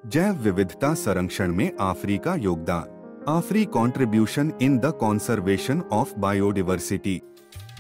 जैव विविधता संरक्षण में आफरी का योगदान। AFRI contribution in the conservation of biodiversity.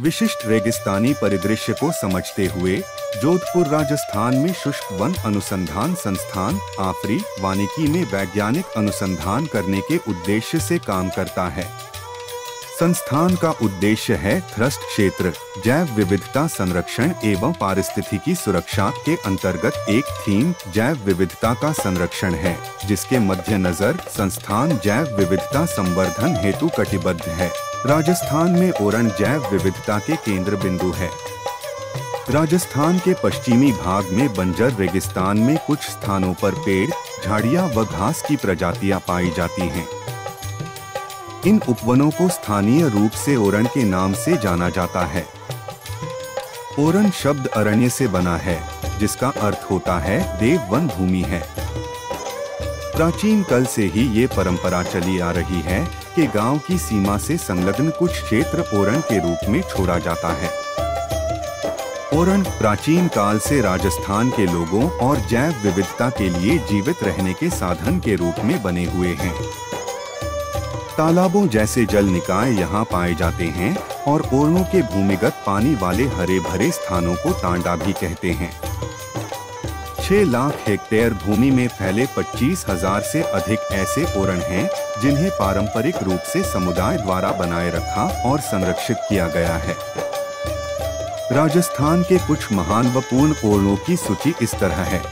विशिष्ट रेगिस्तानी परिदृश्य को समझते हुए जोधपुर राजस्थान में शुष्क वन अनुसंधान संस्थान आफरी वानिकी में वैज्ञानिक अनुसंधान करने के उद्देश्य से काम करता है। संस्थान का उद्देश्य है थ्रस्ट क्षेत्र जैव विविधता संरक्षण एवं पारिस्थितिकी सुरक्षा के अंतर्गत एक थीम जैव विविधता का संरक्षण है, जिसके मद्देनजर संस्थान जैव विविधता संवर्धन हेतु कटिबद्ध है। राजस्थान में ओरण जैव विविधता के केंद्र बिंदु है। राजस्थान के पश्चिमी भाग में बंजर रेगिस्तान में कुछ स्थानों पर पेड़, झाड़ियां व घास की प्रजातियां पाई जाती हैं। इन उपवनों को स्थानीय रूप से ओरण के नाम से जाना जाता है। ओरण शब्द अरण्य से बना है, जिसका अर्थ होता है देव वन भूमि है। प्राचीन काल से ही ये परंपरा चली आ रही है कि गांव की सीमा से संलग्न कुछ क्षेत्र ओरण के रूप में छोड़ा जाता है। ओरण प्राचीन काल से राजस्थान के लोगों और जैव विविधता के लिए जीवित रहने के साधन के रूप में बने हुए हैं। तालाबों जैसे जल निकाय यहाँ पाए जाते हैं और ओरणों के भूमिगत पानी वाले हरे भरे स्थानों को तांडा भी कहते हैं। 6 लाख हेक्टेयर भूमि में फैले 25,000 से अधिक ऐसे ओरण हैं, जिन्हें पारंपरिक रूप से समुदाय द्वारा बनाए रखा और संरक्षित किया गया है। राजस्थान के कुछ महान व पूर्ण ओरणों की सूची इस तरह है।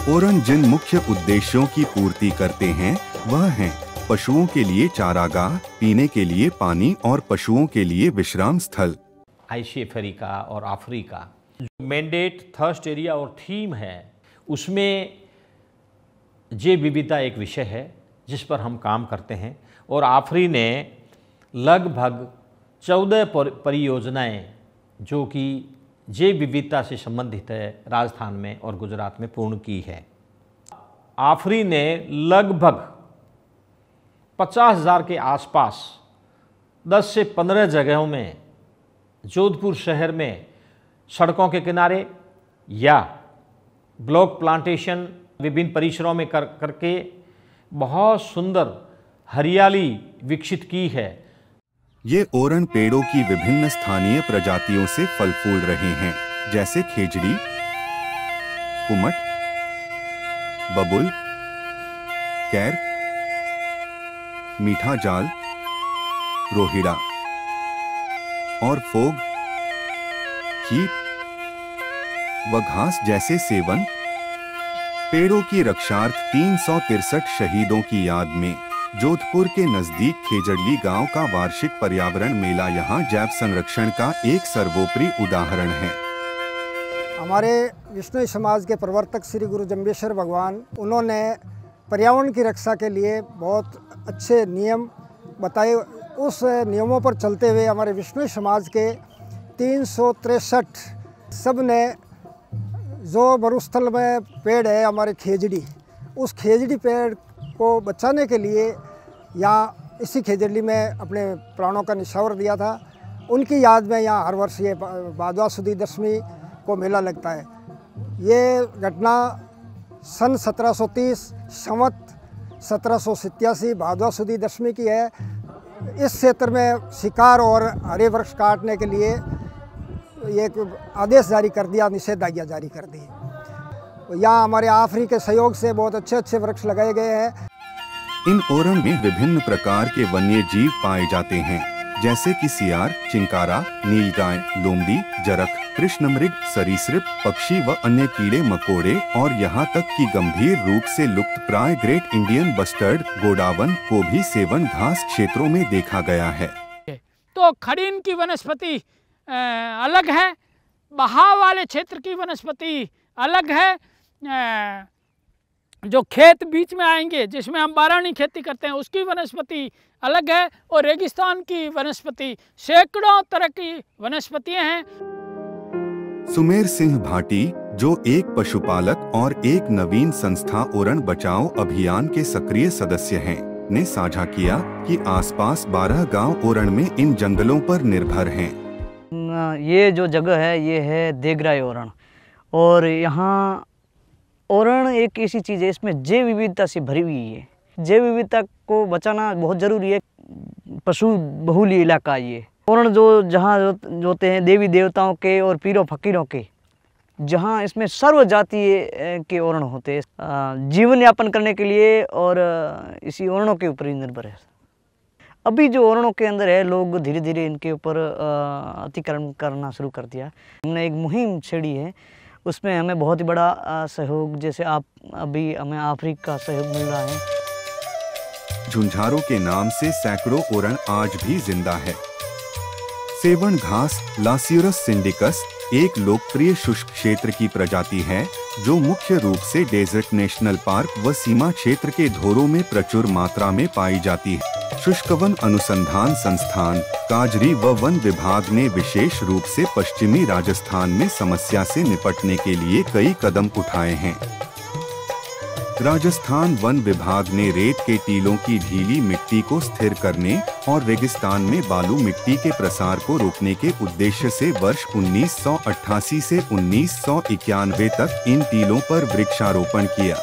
ओरण जिन मुख्य उद्देश्यों की पूर्ति करते हैं वह हैं पशुओं के लिए चारागाह, पीने के लिए पानी और पशुओं के लिए विश्राम स्थल। आईसीएफआरई का और आफरी का जो मैंडेट थर्स्ट एरिया और थीम है, उसमें जैव विविधता एक विषय है जिस पर हम काम करते हैं। और आफरी ने लगभग 14 परियोजनाएं जो कि जैव विविधता से संबंधित है राजस्थान में और गुजरात में पूर्ण की है। आफरी ने लगभग 50,000 के आसपास 10 से 15 जगहों में जोधपुर शहर में सड़कों के किनारे या ब्लॉक प्लांटेशन विभिन्न परिसरों में करके बहुत सुंदर हरियाली विकसित की है। ये ओरण पेड़ों की विभिन्न स्थानीय प्रजातियों से फल फूल रहे हैं, जैसे खेजड़ी, कुमट, बबुल, कैर, मीठा जाल, रोहिड़ा और फोग, कीट व घास जैसे सेवन। पेड़ों की रक्षार्थ 363 शहीदों की याद में जोधपुर के नजदीक खेजड़ली गांव का वार्षिक पर्यावरण मेला यहाँ जैव संरक्षण का एक सर्वोपरि उदाहरण है। हमारे विष्णु समाज के प्रवर्तक श्री गुरु जम्बेश्वर भगवान, उन्होंने पर्यावरण की रक्षा के लिए बहुत अच्छे नियम बताए। उस नियमों पर चलते हुए हमारे विष्णु समाज के 363 सब ने जो मरुस्थल में पेड़ है हमारे खेजड़ी, उस खेजड़ी पेड़ को बचाने के लिए यहाँ इसी खेजड़ी में अपने प्राणों का निछावर दिया था। उनकी याद में यहाँ हर वर्ष ये भादवा सुदी दशमी को मेला लगता है। ये घटना सन 1730 संवत 1787 भादवा सुदी दशमी की है। इस क्षेत्र में शिकार और हरे वृक्ष काटने के लिए ये आदेश जारी कर दिया, निषेधाज्ञा जारी कर दी। यहाँ हमारे आफरी के सहयोग से बहुत अच्छे अच्छे वृक्ष लगाए गए हैं। इन ओरण में विभिन्न प्रकार के वन्य जीव पाए जाते हैं, जैसे कि सियार, चिंकारा, नीलगाय, लोमड़ी, जरख, कृष्णमृग, सरीसृप, पक्षी व अन्य कीड़े मकोड़े और यहाँ तक कि गंभीर रूप से लुप्तप्राय ग्रेट इंडियन बस्टर्ड गोडावन को भी सेवन घास क्षेत्रों में देखा गया है। तो खड़ीन की वनस्पति अलग है, बहाव वाले क्षेत्र की वनस्पति अलग है। जो खेत बीच में आएंगे जिसमें हम बारानी खेती करते हैं उसकी वनस्पति अलग है, और रेगिस्तान की वनस्पति सैकड़ों तरह की वनस्पतियां हैं। सुमेर सिंह भाटी, जो एक पशुपालक और एक नवीन संस्था ओरण बचाओ अभियान के सक्रिय सदस्य हैं, ने साझा किया कि आसपास 12 गांव ओरण में इन जंगलों पर निर्भर हैं। ये जो जगह है ये है देगराय ओरण, और यहाँ ओरण एक ऐसी चीज़ है, इसमें जैव विविधता से भरी हुई है। जैव विविधता को बचाना बहुत ज़रूरी है। पशु बहुल इलाका ये ओरण जो जहाँ जोते हैं देवी देवताओं के और पीरों फकीरों के, जहाँ इसमें सर्व जातीय के ओरण होते हैं। जीवन यापन करने के लिए और इसी ओरणों के ऊपर ही निर्भर है। अभी जो ओरणों के अंदर है, लोग धीरे धीरे इनके ऊपर अतिक्रमण करना शुरू कर दिया। हमने एक मुहिम छेड़ी है, उसमें हमें बहुत ही बड़ा सहयोग, जैसे अभी हमें अफ्रीका का सहयोग मिल रहा है। झुंझारों के नाम से सैकड़ों ओरण आज भी जिंदा है। सेवन घास लासियुरस सिंडिकस एक लोकप्रिय शुष्क क्षेत्र की प्रजाति है, जो मुख्य रूप से डेजर्ट नेशनल पार्क व सीमा क्षेत्र के धोरों में प्रचुर मात्रा में पाई जाती है। शुष्क वन अनुसंधान संस्थान काजरी व वन विभाग ने विशेष रूप से पश्चिमी राजस्थान में समस्या से निपटने के लिए कई कदम उठाए हैं। राजस्थान वन विभाग ने रेत के टीलों की ढीली मिट्टी को स्थिर करने और रेगिस्तान में बालू मिट्टी के प्रसार को रोकने के उद्देश्य से वर्ष 1988 से 1991 तक इन टीलों पर वृक्षारोपण किया।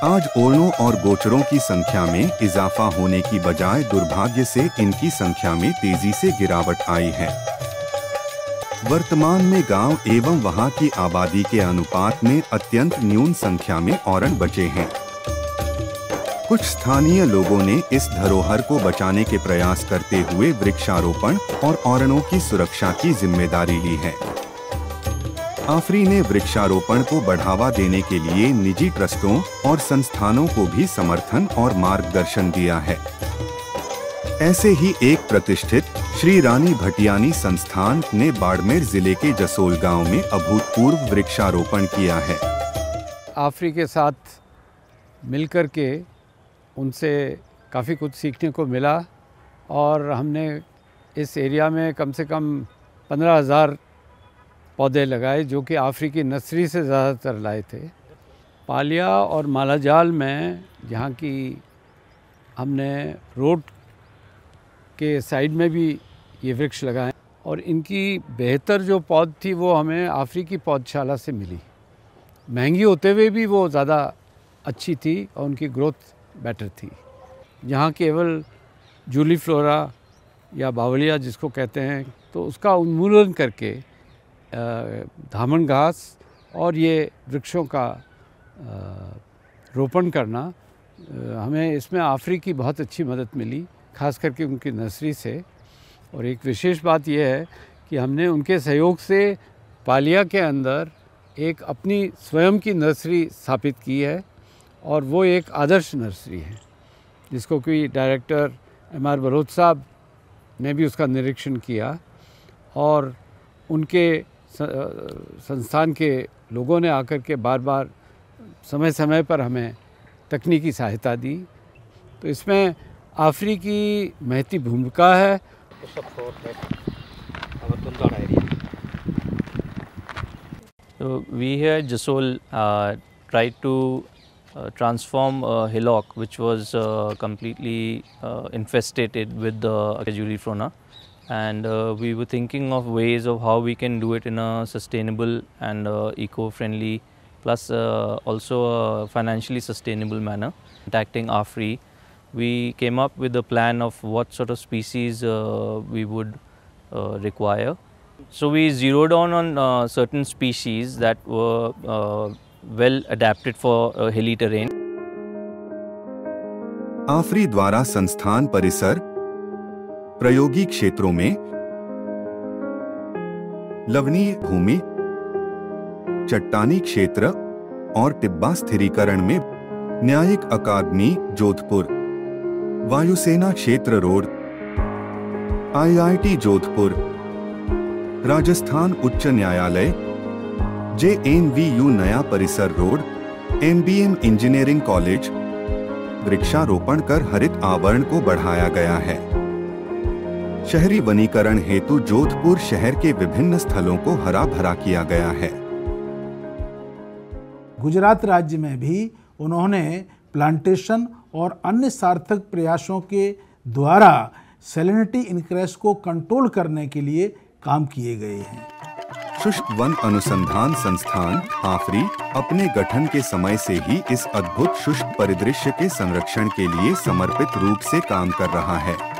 आज ओरणों और गोचरों की संख्या में इजाफा होने की बजाय दुर्भाग्य से इनकी संख्या में तेजी से गिरावट आई है। वर्तमान में गांव एवं वहां की आबादी के अनुपात में अत्यंत न्यून संख्या में ओरण बचे हैं। कुछ स्थानीय लोगों ने इस धरोहर को बचाने के प्रयास करते हुए वृक्षारोपण और ओरणों की सुरक्षा की जिम्मेदारी ली है। आफरी ने वृक्षारोपण को बढ़ावा देने के लिए निजी ट्रस्टों और संस्थानों को भी समर्थन और मार्गदर्शन दिया है। ऐसे ही एक प्रतिष्ठित श्री रानी भटियानी संस्थान ने बाड़मेर जिले के जसोल गांव में अभूतपूर्व वृक्षारोपण किया है। आफरी के साथ मिलकर के उनसे काफ़ी कुछ सीखने को मिला और हमने इस एरिया में कम से कम 15,000 पौधे लगाए, जो कि आफरी की नर्सरी से ज़्यादातर लाए थे। पालिया और मालाजाल में जहाँ की हमने रोड के साइड में भी ये वृक्ष लगाए और इनकी बेहतर जो पौध थी वो हमें आफरी की पौधशाला से मिली। महंगी होते हुए भी वो ज़्यादा अच्छी थी और उनकी ग्रोथ बेटर थी। यहाँ केवल जूली फ्लोरा या बावलिया जिसको कहते हैं, तो उसका उन्मूलन करके धामन घास और ये वृक्षों का रोपण करना, हमें इसमें आफरी की बहुत अच्छी मदद मिली, खास करके उनकी नर्सरी से। और एक विशेष बात यह है कि हमने उनके सहयोग से पालिया के अंदर एक अपनी स्वयं की नर्सरी स्थापित की है और वो एक आदर्श नर्सरी है, जिसको कि डायरेक्टर M.R. बलोच साहब ने भी उसका निरीक्षण किया और उनके संस्थान के लोगों ने आकर के बार बार समय समय पर हमें तकनीकी सहायता दी। तो इसमें आफरी की महती भूमिका है। So we here at Jasol tried to transform a hillock which was completely infested with the Juliflora, and we were thinking of ways of how we can do it in a sustainable and eco-friendly plus also a financially sustainable manner. Contacting Afri, we came up with a plan of what sort of species we would require. So we zeroed on certain species that were well adapted for hilly terrain. आफरी द्वारा संस्थान परिसर, प्रायोगिक क्षेत्रों में लवणीय भूमि, चट्टानी क्षेत्र और टिब्बा स्थिरीकरण में न्यायिक अकादमी जोधपुर, वायुसेना क्षेत्र रोड, IIT जोधपुर, राजस्थान उच्च न्यायालय, JNVU नया परिसर रोड, MBM इंजीनियरिंग कॉलेज, वृक्षारोपण कर हरित आवरण को बढ़ाया गया है। शहरी वनीकरण हेतु जोधपुर शहर के विभिन्न स्थलों को हरा भरा किया गया है। गुजरात राज्य में भी उन्होंने प्लांटेशन और अन्य सार्थक प्रयासों के द्वारा सैलिनिटी इंक्रीज को कंट्रोल करने के लिए काम किए गए हैं। शुष्क वन अनुसंधान संस्थान आफरी अपने गठन के समय से ही इस अद्भुत शुष्क परिदृश्य के संरक्षण के लिए समर्पित रूप से काम कर रहा है।